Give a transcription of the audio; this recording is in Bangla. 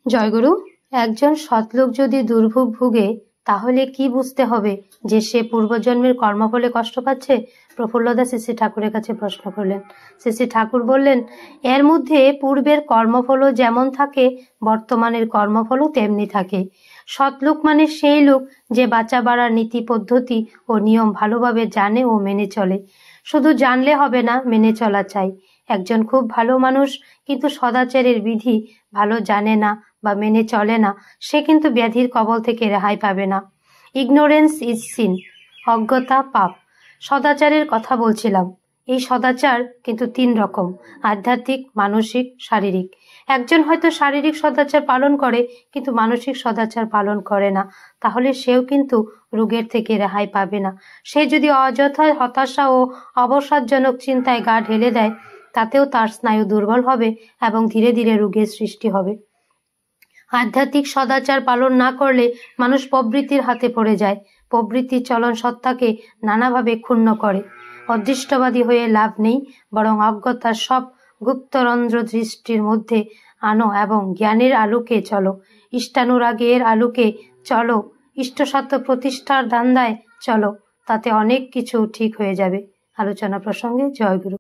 জয়গুরু, একজন সৎলোক যদি দুর্ভোগ ভুগে তাহলে কি বুঝতে হবে যে সে পূর্বজন্মের কর্মফলে কষ্ট পাচ্ছে? প্রফুল্লদা শ্রী ঠাকুরের কাছে প্রশ্ন করলেন। শ্রী ঠাকুর বললেন, এর মধ্যে পূর্বের কর্মফলও যেমন থাকে, বর্তমানের কর্মফলও তেমনি থাকে। সৎলোক মানে সেই লোক যে বাঁচা বাড়ার নীতি পদ্ধতি ও নিয়ম ভালোভাবে জানে ও মেনে চলে। শুধু জানলে হবে না, মেনে চলা চাই। একজন খুব ভালো মানুষ কিন্তু সদাচারের বিধি ভালো জানে না বা মেনে চলে না, সে কিন্তু ব্যাধির কবল থেকে রেহাই পাবে না। ইগনোরেন্স ইজ সিন, অজ্ঞতা পাপ। সদাচারের কথা বলছিলাম। এই সদাচার কিন্তু 3 রকম: আধ্যাত্মিক, মানসিক, শারীরিক। একজন হয়তো শারীরিক সদাচার পালন করে কিন্তু মানসিক সদাচার পালন করে না, তাহলে সেও কিন্তু রোগের থেকে রেহাই পাবে না। সে যদি অযথা হতাশা ও অবসাদজনক চিন্তায় গা ঢেলে দেয়, তাতেও তার স্নায়ু দুর্বল হবে এবং ধীরে ধীরে রোগের সৃষ্টি হবে। আধ্যাত্মিক সদাচার পালন না করলে মানুষ প্রবৃত্তির হাতে পড়ে যায়। প্রবৃত্তির চলন সত্তাকে নানাভাবে ক্ষুণ্ণ করে। অদৃষ্টবাদী হয়ে লাভ নেই, বরং অজ্ঞতার সব গুপ্তরন্ধ্র দৃষ্টির মধ্যে আনো এবং জ্ঞানের আলোকে চলো। ইষ্টানুরাগের আলোকে চলো, ইষ্টসত্য প্রতিষ্ঠার ধান্দায় চলো, তাতে অনেক কিছু ঠিক হয়ে যাবে। আলোচনা প্রসঙ্গে জয়গুরু।